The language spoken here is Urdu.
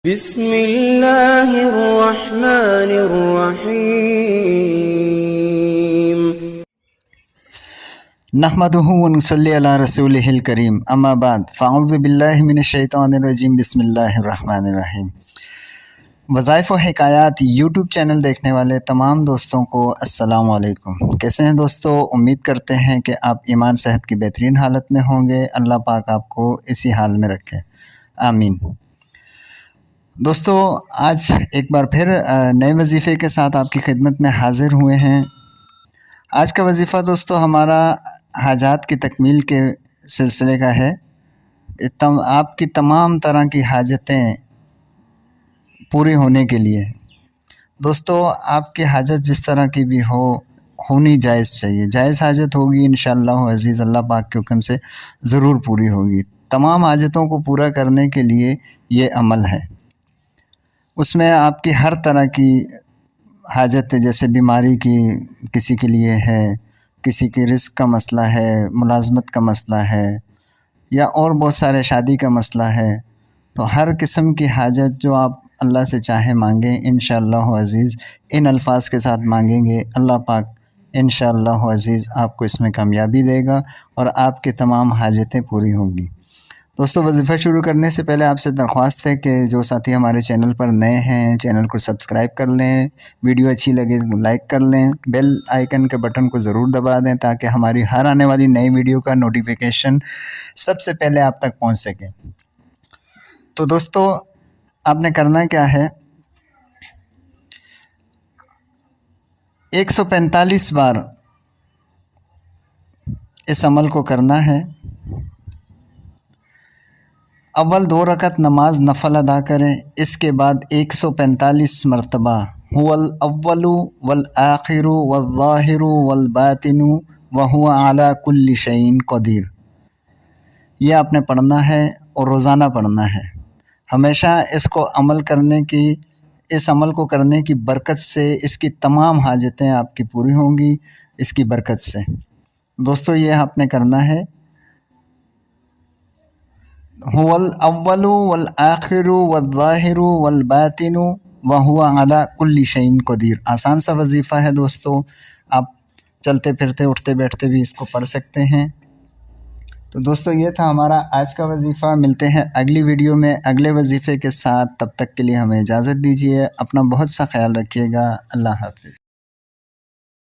بسم اللہ الرحمن الرحیم نحمدہ ونصلی علی رسولہ الکریم اما بعد فاعوذ باللہ من الشیطان الرجیم بسم اللہ الرحمن الرحیم۔ وظائف و حکایات یوٹیوب چینل دیکھنے والے تمام دوستوں کو السلام علیکم۔ کیسے ہیں دوستو؟ امید کرتے ہیں کہ آپ ایمان صحت کی بہترین حالت میں ہوں گے۔ اللہ پاک آپ کو اسی حال میں رکھے، آمین۔ دوستو آج ایک بار پھر نئے وظیفے کے ساتھ آپ کی خدمت میں حاضر ہوئے ہیں۔ آج کا وظیفہ دوستو ہمارا حاجات کی تکمیل کے سلسلے کا ہے۔ آپ کی تمام طرح کی حاجتیں پوری ہونے کے لیے دوستو، آپ کی حاجت جس طرح کی بھی ہونی جائز چاہیے۔ جائز حاجت ہوگی انشاءاللہ عزیز، اللہ پاک کے حکم سے ضرور پوری ہوگی۔ تمام حاجتوں کو پورا کرنے کے لیے یہ عمل ہے۔ اس میں آپ کی ہر طرح کی حاجت، جیسے بیماری کی کسی کے لیے ہے، کسی کی رزق کا مسئلہ ہے، ملازمت کا مسئلہ ہے، یا اور بہت سارے شادی کا مسئلہ ہے، تو ہر قسم کی حاجت جو آپ اللہ سے چاہیں مانگیں انشاءاللہ عزیز، ان الفاظ کے ساتھ مانگیں گے، اللہ پاک انشاءاللہ عزیز آپ کو اس میں کامیابی دے گا اور آپ کے تمام حاجتیں پوری ہوں گی۔ دوستو وظیفہ شروع کرنے سے پہلے آپ سے درخواست ہے کہ جو ساتھی ہمارے چینل پر نئے ہیں چینل کو سبسکرائب کر لیں، ویڈیو اچھی لگے تو لائک کر لیں، بیل آئیکن کے بٹن کو ضرور دبا دیں تاکہ ہماری ہر آنے والی نئی ویڈیو کا نوٹیفیکیشن سب سے پہلے آپ تک پہنچ سکے۔ تو دوستو آپ نے کرنا کیا ہے، 145 بار اس عمل کو کرنا ہے۔ اول 2 رکعت نماز نفل ادا کریں، اس کے بعد 145 مرتبہ هو الاول والآخر والظاہر والباطن وهو على كل شيء قدیر، یہ آپ نے پڑھنا ہے اور روزانہ پڑھنا ہے۔ ہمیشہ اس عمل کو کرنے کی برکت سے اس کی تمام حاجتیں آپ کی پوری ہوں گی، اس کی برکت سے۔ دوستو یہ آپ نے کرنا ہے، هو الاول والآخر والظاہر والباطن وهو على كل شيء قدیر۔ آسان سا وظیفہ ہے دوستو، آپ چلتے پھرتے اٹھتے بیٹھتے بھی اس کو پڑھ سکتے ہیں۔ تو دوستو یہ تھا ہمارا آج کا وظیفہ۔ ملتے ہیں اگلی ویڈیو میں اگلے وظیفے کے ساتھ، تب تک کے لیے ہمیں اجازت دیجیے۔ اپنا بہت سا خیال رکھیے گا۔ اللہ حافظ۔